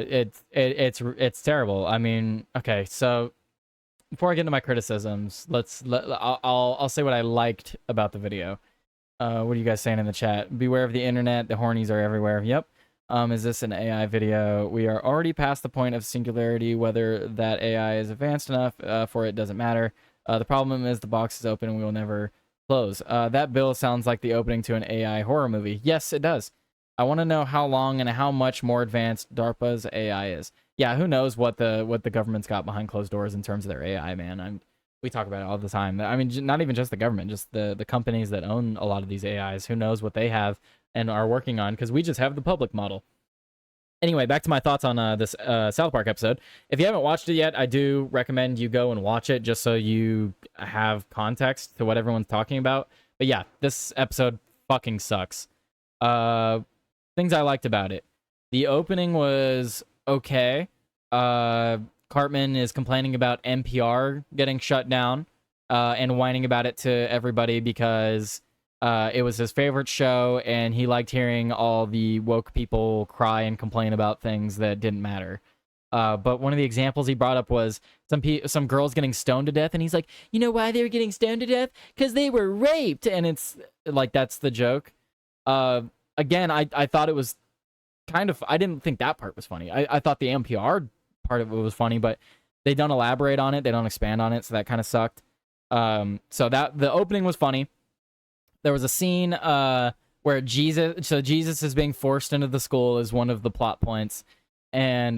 It's terrible. I mean, okay, so before I get into my criticisms, I'll say what I liked about the video. What are you guys saying in the chat? Beware of the internet. The hornies are everywhere. Yep. Is this an AI video? We are already past the point of singularity. Whether that AI is advanced enough for it doesn't matter. The problem is the box is open and we will never close. That bill sounds like the opening to an AI horror movie. Yes, it does. I want to know how long and how much more advanced DARPA's AI is. Yeah, who knows what the government's got behind closed doors in terms of their AI, man. We talk about it all the time. I mean, not even just the government, just the companies that own a lot of these AIs. Who knows what they have and are working on, because we just have the public model. Anyway, back to my thoughts on this South Park episode. If you haven't watched it yet, I do recommend you go and watch it just so you have context to what everyone's talking about. But yeah, this episode fucking sucks. Things I liked about it. The opening was okay. Cartman is complaining about NPR getting shut down and whining about it to everybody because it was his favorite show and he liked hearing all the woke people cry and complain about things that didn't matter. But one of the examples he brought up was some girls getting stoned to death, and he's like, you know why they were getting stoned to death? Because they were raped. And it's like, that's the joke. Again, I thought it was kind of, I didn't think that part was funny. I thought the NPR part of it was funny, but they don't elaborate on it. They don't expand on it, so that kind of sucked. So that the opening was funny. There was a scene where Jesus is being forced into the school is one of the plot points, and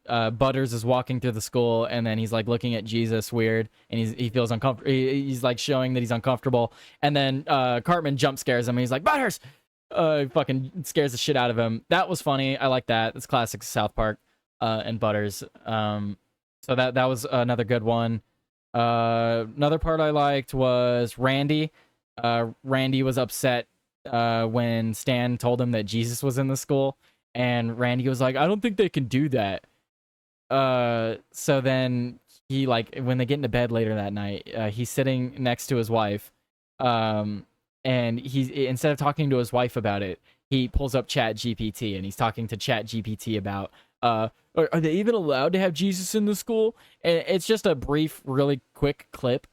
Butters is walking through the school, and then he's like looking at Jesus weird, and he feels uncomfortable. He's like showing that he's uncomfortable, and then Cartman jump scares him, and he's like, Butters! Fucking scares the shit out of him. That was funny. I like that. It's classic South Park and Butters. So that was another good one. Another part I liked was Randy. Randy was upset when Stan told him that Jesus was in the school, and Randy was like, I don't think they can do that. So then he, like, when they get into bed later that night, he's sitting next to his wife, and he's, instead of talking to his wife about it, he pulls up Chat GPT and he's talking to Chat GPT about are they even allowed to have Jesus in the school? And it's just a brief, really quick clip.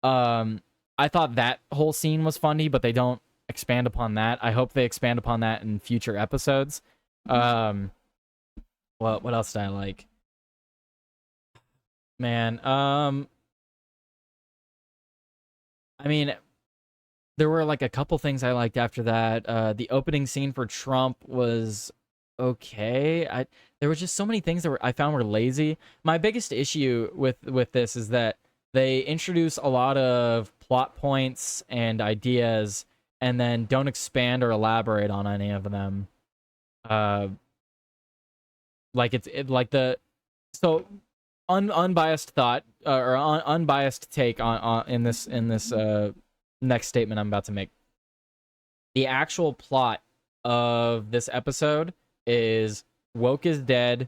I thought that whole scene was funny, but they don't expand upon that. I hope they expand upon that in future episodes. What else did I like? Man, I mean, there were like a couple things I liked after that. The opening scene for Trump was okay. There were just so many things that I found were lazy. My biggest issue with this is that they introduce a lot of plot points and ideas and then don't expand or elaborate on any of them. Unbiased thought or unbiased take on in this next statement I'm about to make. The actual plot of this episode is woke is dead,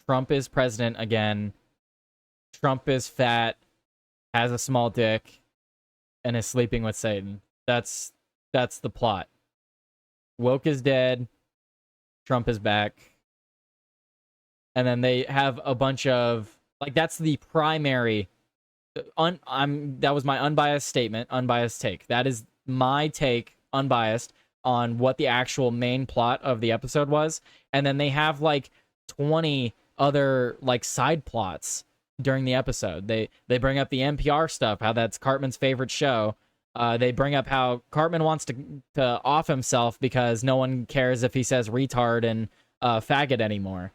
Trump is president again, Trump is fat, has a small dick, and is sleeping with Satan. That's the plot. Woke is dead, Trump is back, and then they have a bunch of, like, that's the primary. That was my unbiased statement, unbiased take. That is my take, unbiased, on what the actual main plot of the episode was. And then they have like 20 other like side plots during the episode. They bring up the NPR stuff, how that's Cartman's favorite show. They bring up how Cartman wants to off himself because no one cares if he says retard and faggot anymore.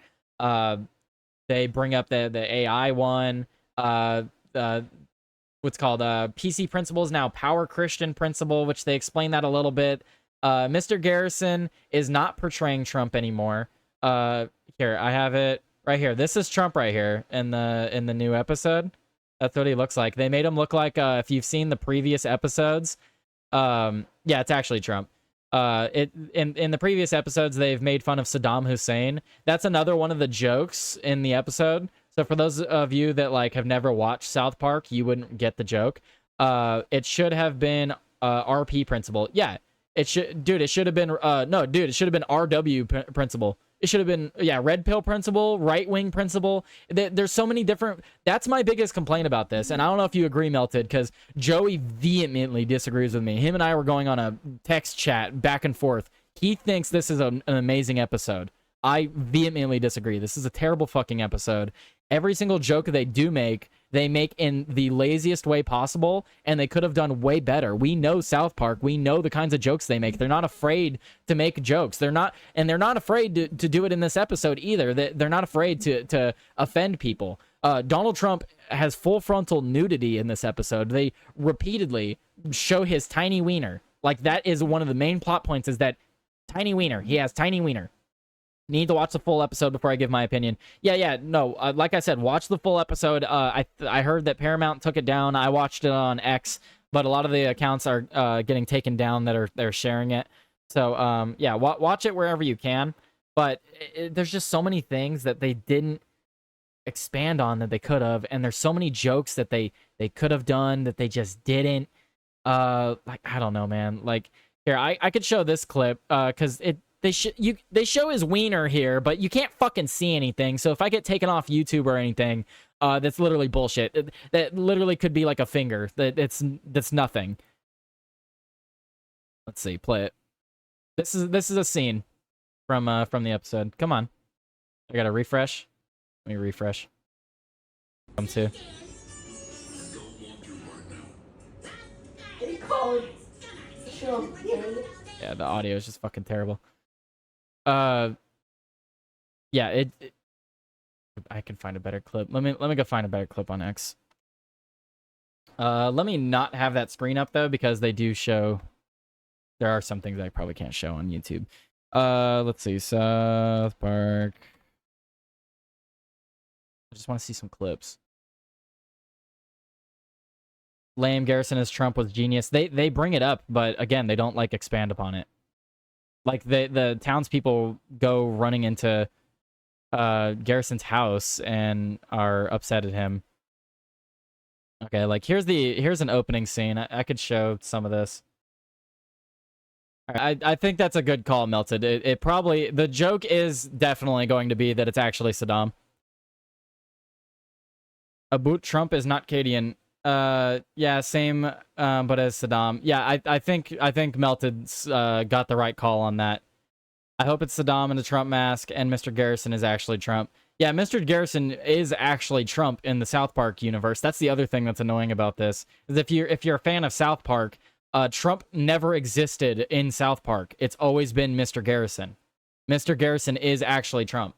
They bring up the AI one. What's called PC Principle is now Power Christian Principle, which they explain that a little bit. Mr. Garrison is not portraying Trump anymore. Here, I have it right here. This is Trump right here in the new episode. That's what he looks like. They made him look like, if you've seen the previous episodes, yeah, it's actually Trump. In the previous episodes, they've made fun of Saddam Hussein. That's another one of the jokes in the episode. So for those of you that like have never watched South Park, you wouldn't get the joke. It should have been RP Principle. Yeah, it should have been it should have been RW Principle. It should have been, yeah, red pill principle, right wing principle. There's so many different. That's my biggest complaint about this. And I don't know if you agree, Melted, because Joey vehemently disagrees with me. Him and I were going on a text chat back and forth. He thinks this is an amazing episode. I vehemently disagree. This is a terrible fucking episode. Every single joke they do make, they make in the laziest way possible, and they could have done way better. We know South Park. We know the kinds of jokes they make. They're not afraid to make jokes. They're not afraid to do it in this episode either. They're not afraid to offend people. Donald Trump has full frontal nudity in this episode. They repeatedly show his tiny wiener. Like, that is one of the main plot points, is that tiny wiener. He has tiny wiener. Need to watch the full episode before I give my opinion. No, like I said, watch the full episode. I heard that Paramount took it down. I watched it on X, but a lot of the accounts are getting taken down that they're sharing it. So yeah, watch it wherever you can. But there's just so many things that they didn't expand on that they could have, and there's so many jokes that they could have done that they just didn't. Like, I don't know, man. Like, here, I could show this clip because they show his wiener here, but you can't fucking see anything. So if I get taken off YouTube or anything, that's literally bullshit. That literally could be like a finger. That's nothing. Let's see, play it. This is a scene from the episode. Come on, I gotta refresh. Let me refresh. Come to. Yeah, the audio is just fucking terrible. Yeah, I can find a better clip. Let me go find a better clip on X. Let me not have that screen up though, because they do show. There are some things I probably can't show on YouTube. Let's see, South Park. I just want to see some clips. Lame, Garrison as Trump was genius. They bring it up, but again, they don't like expand upon it. Like, the townspeople go running into Garrison's house and are upset at him. Okay, like, here's an opening scene. I could show some of this. I think that's a good call, Melted. It probably, the joke is definitely going to be that it's actually Saddam. About Trump is not Cadian. Yeah, same, but as Saddam. Yeah, I think Melted's got the right call on that. I hope it's Saddam in the Trump mask, and Mr. Garrison is actually Trump. Yeah, Mr. Garrison is actually Trump in the South Park universe. That's the other thing that's annoying about this. Is if you're a fan of South Park, Trump never existed in South Park. It's always been Mr. Garrison. Mr. Garrison is actually Trump.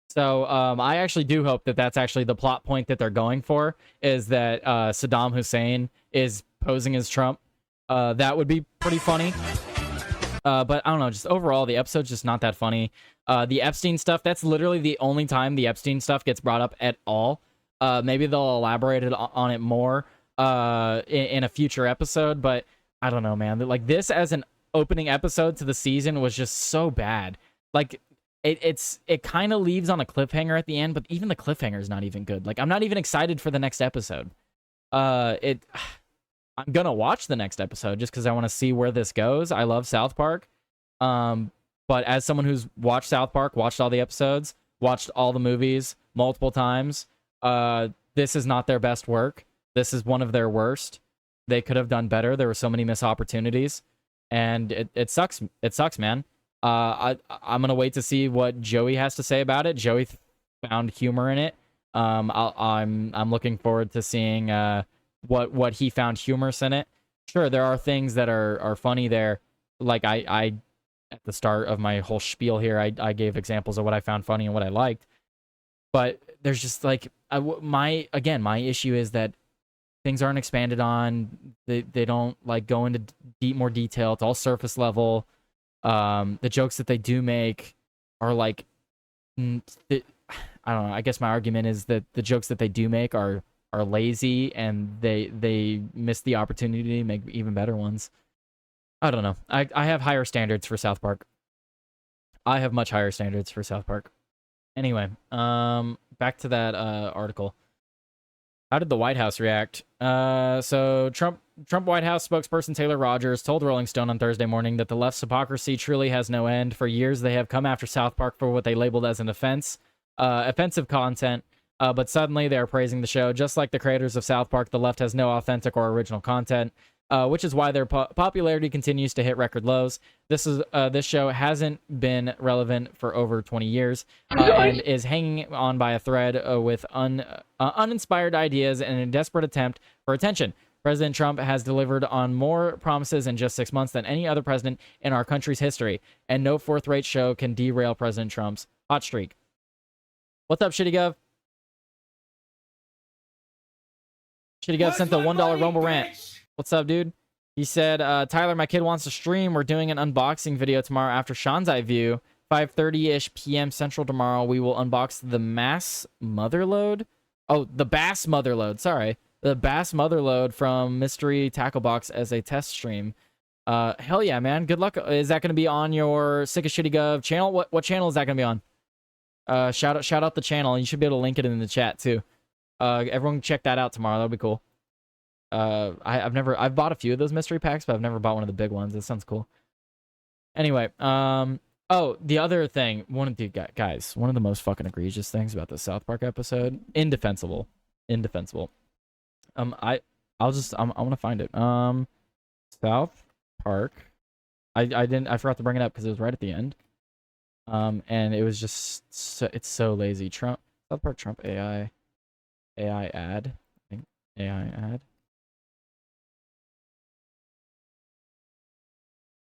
So I actually do hope that that's actually the plot point that they're going for, is that Saddam Hussein is posing as Trump. That would be pretty funny. But I don't know, just overall, the episode's just not that funny. The Epstein stuff, that's literally the only time the Epstein stuff gets brought up at all. Maybe they'll elaborate on it more in a future episode, but I don't know, man. Like, this as an opening episode to the season was just so bad. Like, it kind of leaves on a cliffhanger at the end, but even the cliffhanger is not even good. Like, I'm not even excited for the next episode. I'm gonna watch the next episode just because I want to see where this goes. I love South Park, but as someone who's watched South Park, watched all the episodes, watched all the movies multiple times, this is not their best work. This is one of their worst. They could have done better. There were so many missed opportunities, and it sucks. It sucks, man. I'm gonna wait to see what Joey has to say about it. Joey found humor in it. I'm looking forward to seeing what he found humorous in it. Sure, there are things that are funny there. Like I at the start of my whole spiel here, I gave examples of what I found funny and what I liked. But there's just like my issue is that things aren't expanded on. They don't like go into more detail. It's all surface level. The jokes that they do make are like, I don't know. I guess my argument is that the jokes that they do make are lazy, and they miss the opportunity to make even better ones. I don't know. I have higher standards for South Park. I have much higher standards for South Park. Anyway, back to that article. How did the White House react? So Trump Trump White House spokesperson Taylor Rogers told Rolling Stone on Thursday morning that the left's hypocrisy truly has no end. For years, they have come after South Park for what they labeled as an offensive content, but suddenly they are praising the show. Just like the creators of South Park, the left has no authentic or original content, which is why their popularity continues to hit record lows. This show hasn't been relevant for over 20 years and is hanging on by a thread with uninspired ideas and a desperate attempt for attention. President Trump has delivered on more promises in just 6 months than any other president in our country's history, and no fourth-rate show can derail President Trump's hot streak. What's up, Shitty Gov? Shitty Gov sent the $1 Rumble rant. What's up, dude? He said, Tyler, my kid wants to stream. We're doing an unboxing video tomorrow after Sean's Eye View. 5:30-ish p.m. Central tomorrow. We will unbox the Bass Motherlode. Sorry. The Bass Motherlode from Mystery Tackle Box as a test stream. Hell yeah, man. Good luck. Is that going to be on your Sick of Shitty Gov channel? What channel is that going to be on? Shout out the channel. You should be able to link it in the chat too. Everyone check that out tomorrow. That'll be cool. I've bought a few of those mystery packs, but I've never bought one of the big ones. That sounds cool. Anyway, the other thing, one of the most fucking egregious things about the South Park episode, indefensible. I want to find it. South Park. I forgot to bring it up because it was right at the end. And it was just it's so lazy. South Park Trump AI ad. I think AI ad.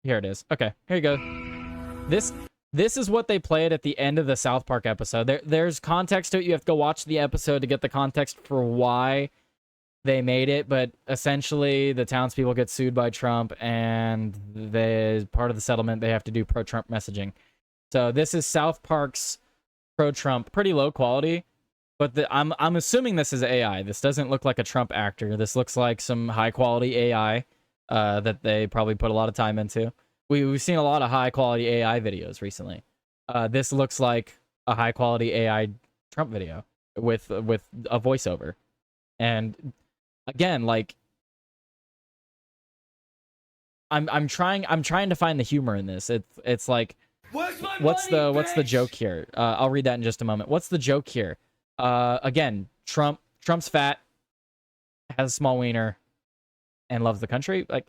Here it is. Okay, here you go. This is what they played at the end of the South Park episode. There's context to it. You have to go watch the episode to get the context for why they made it, but essentially the townspeople get sued by Trump, and part of the settlement they have to do pro-Trump messaging. So this is South Park's pro-Trump, pretty low quality, but I'm assuming this is AI. This doesn't look like a Trump actor. This looks like some high quality AI that they probably put a lot of time into. We've seen a lot of high quality AI videos recently. This looks like a high quality AI Trump video with a voiceover. And again, like I'm trying to find the humor in this. It's like what's the joke here? I'll read that in just a moment. What's the joke here? Again, Trump's fat, has a small wiener, and loves the country. Like,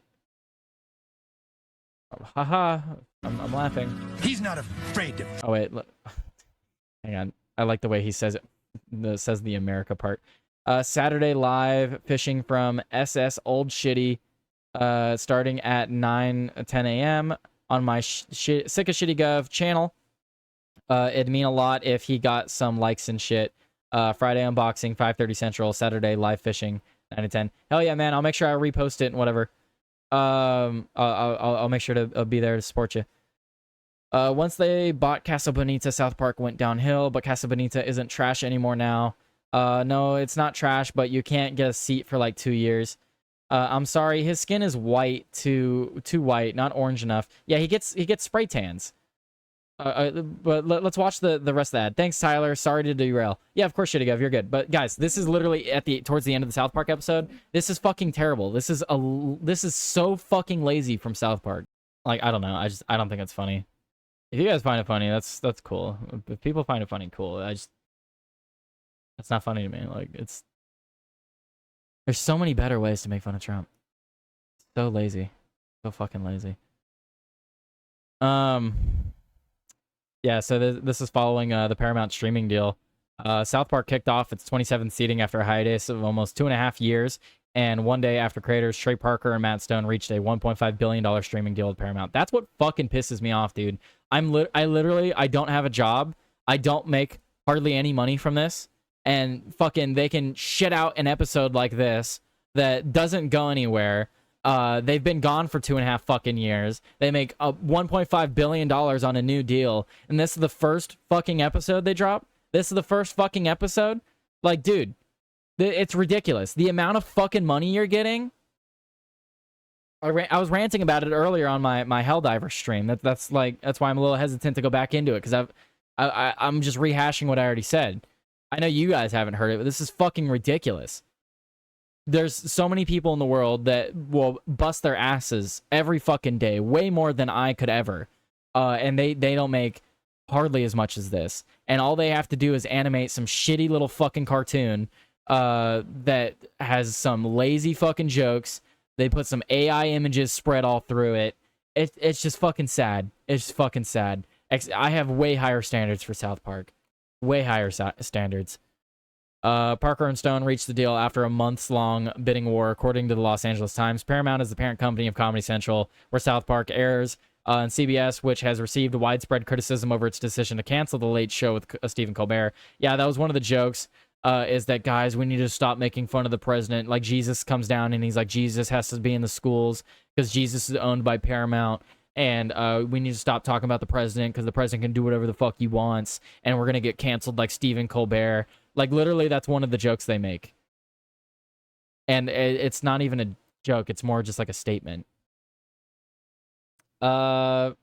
haha, I'm laughing. He's not afraid to. Oh wait, hang on. I like the way he says it. Says the America part. Saturday live fishing from SS Old Shitty, starting at 9:10 a.m. on my Sick of Shitty Gov channel. It'd mean a lot if he got some likes and shit. Friday unboxing, 5:30 Central. Saturday live fishing, 9 to 10. Hell yeah, man! I'll make sure I repost it and whatever. I'll make sure to be there to support you. Once they bought Casa Bonita, South Park went downhill, but Casa Bonita isn't trash anymore now. No, it's not trash, but you can't get a seat for like 2 years. I'm sorry, his skin is white, too white, not orange enough. Yeah, he gets spray tans. But let's watch the rest of that. Thanks, Tyler. Sorry to derail. Yeah, of course, Shitty Gov, you're good. But guys, this is literally towards the end of the South Park episode. This is fucking terrible. This is so fucking lazy from South Park. Like, I don't know. I don't think it's funny. If you guys find it funny, that's cool. If people find it funny, cool. That's not funny to me. Like, there's so many better ways to make fun of Trump. So lazy. So fucking lazy. Yeah, so this is following the Paramount streaming deal. South Park kicked off its 27th seating after a hiatus of almost 2.5 years, and one day after creators Trey Parker and Matt Stone reached a $1.5 billion streaming deal with Paramount. That's what fucking pisses me off, dude. I don't have a job. I don't make hardly any money from this, and fucking they can shit out an episode like this that doesn't go anywhere. They've been gone for 2.5 fucking years. They make $1.5 billion on a new deal, and this is the first fucking episode they drop. This is the first fucking episode. Like, dude, it's ridiculous. The amount of fucking money you're getting. I was ranting about it earlier on my Helldiver stream. That's why I'm a little hesitant to go back into it, because I'm just rehashing what I already said. I know you guys haven't heard it, but this is fucking ridiculous. there's so many people in the world that will bust their asses every fucking day, way more than I could ever. And they don't make hardly as much as this. And all they have to do is animate some shitty little fucking cartoon that has some lazy fucking jokes. They put some AI images spread all through it. It's just fucking sad. It's just fucking sad. I have way higher standards for South Park. Way higher standards. Parker and Stone reached the deal after a months-long bidding war, according to the Los Angeles Times. Paramount is the parent company of Comedy Central, where South Park airs, and CBS, which has received widespread criticism over its decision to cancel The Late Show with Stephen Colbert. Yeah, that was one of the jokes, is that, guys, we need to stop making fun of the president. Like, Jesus comes down, and he's like, Jesus has to be in the schools, because Jesus is owned by Paramount. And we need to stop talking about the president because the president can do whatever the fuck he wants. And we're going to get canceled like Stephen Colbert. Like, literally, that's one of the jokes they make. And it's not even a joke. It's more just like a statement. Well,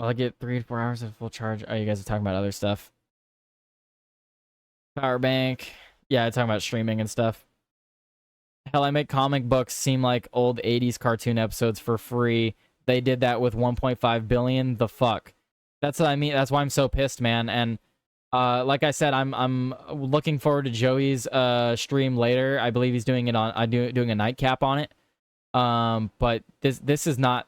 I get 3 to 4 hours at full charge. Oh, you guys are talking about other stuff. Power bank. Yeah, talking about streaming and stuff. Hell, I make comic books seem like old 80s cartoon episodes for free. They did that with 1.5 billion. The fuck? That's what I mean. That's why I'm so pissed, man. And like I said, I'm looking forward to Joey's stream later. I believe he's doing it on doing a nightcap on it. But this is not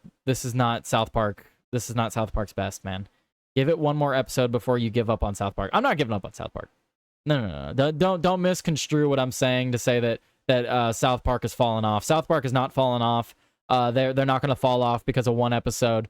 South Park. This is not South Park's best, man. Give it one more episode before you give up on South Park. I'm not giving up on South Park. No. Don't misconstrue what I'm saying to say that South Park has fallen off. South Park has not fallen off. They're not going to fall off because of one episode.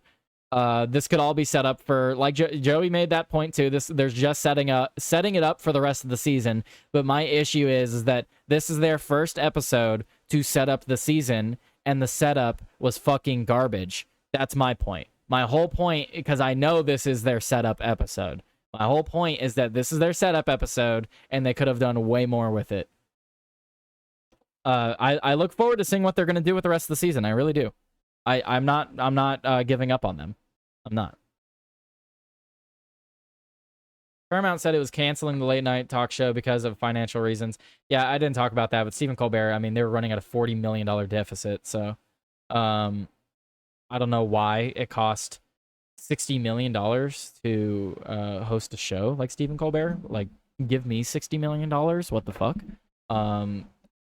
This could all be set up for, like Joey made that point too. There's just setting it up for the rest of the season. But my issue is that this is their first episode to set up the season, and the setup was fucking garbage. That's my point. My whole point, because I know this is their setup episode. My whole point is that this is their setup episode, and they could have done way more with it. I look forward to seeing what they're gonna do with the rest of the season. I really do. I'm not giving up on them. I'm not. Paramount said it was canceling the late night talk show because of financial reasons. Yeah, I didn't talk about that, but Stephen Colbert, I mean, they were running at a $40 million deficit, so I don't know why it cost $60 million to host a show like Stephen Colbert. Like, give me $60 million. What the fuck?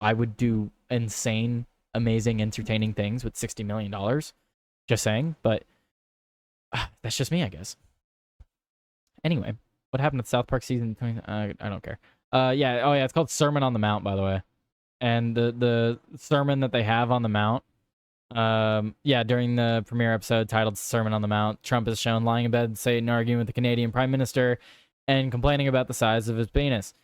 I would do insane, amazing, entertaining things with $60 million. Just saying, but that's just me, I guess. Anyway, what happened with South Park season 20? I don't care. Yeah, oh yeah, it's called Sermon on the Mount, by the way. And the sermon that they have on the Mount, yeah, during the premiere episode titled Sermon on the Mount, Trump is shown lying in bed with Satan, arguing with the Canadian Prime Minister, and complaining about the size of his penis.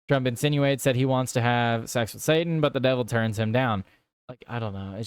Trump insinuates that he wants to have sex with Satan, but the devil turns him down. Like, I don't know.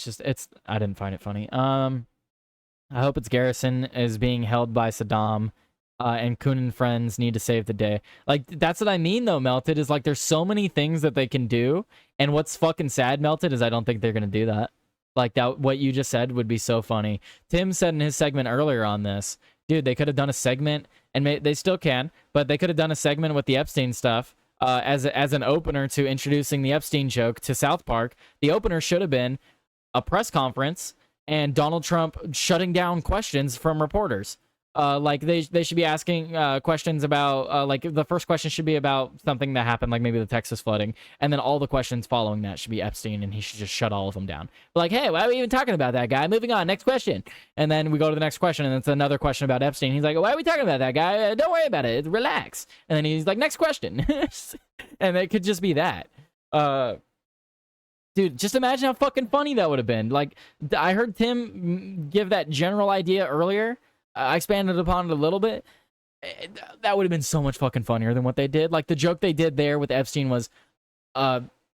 I didn't find it funny. I hope it's Garrison is being held by Saddam, and Coon and friends need to save the day. Like, that's what I mean, though, Melted, is like, there's so many things that they can do, and what's fucking sad, Melted, is I don't think they're gonna do that. Like, that, what you just said would be so funny. Tim said in his segment earlier on this, dude, they could have done a segment, and they still can, but they could have done a segment with the Epstein stuff, as an opener to introducing the Epstein joke to South Park. The opener should have been a press conference and Donald Trump shutting down questions from reporters. Like, they should be asking questions about, like, the first question should be about something that happened, like maybe the Texas flooding, and then all the questions following that should be Epstein, and he should just shut all of them down. Like, hey, why are we even talking about that guy? Moving on, next question. And then we go to the next question, and it's another question about Epstein. He's like, why are we talking about that guy? Don't worry about it. Relax. And then he's like, next question. And it could just be that. Dude, just imagine how fucking funny that would have been. Like, I heard Tim give that general idea earlier. I expanded upon it a little bit. That would have been so much fucking funnier than what they did. Like, the joke they did there with Epstein was,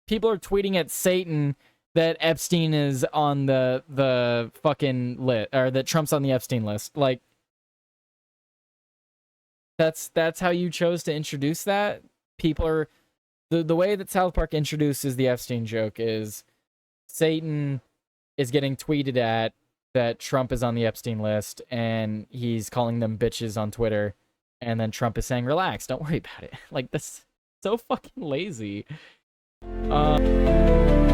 people are tweeting at Satan that Epstein is on the fucking list, or that Trump's on the Epstein list. Like, that's how you chose to introduce that. People are the way that South Park introduces the Epstein joke is Satan is getting tweeted at that Trump is on the Epstein list, and he's calling them bitches on Twitter, and then Trump is saying, relax, don't worry about it. Like, that's so fucking lazy. Uh,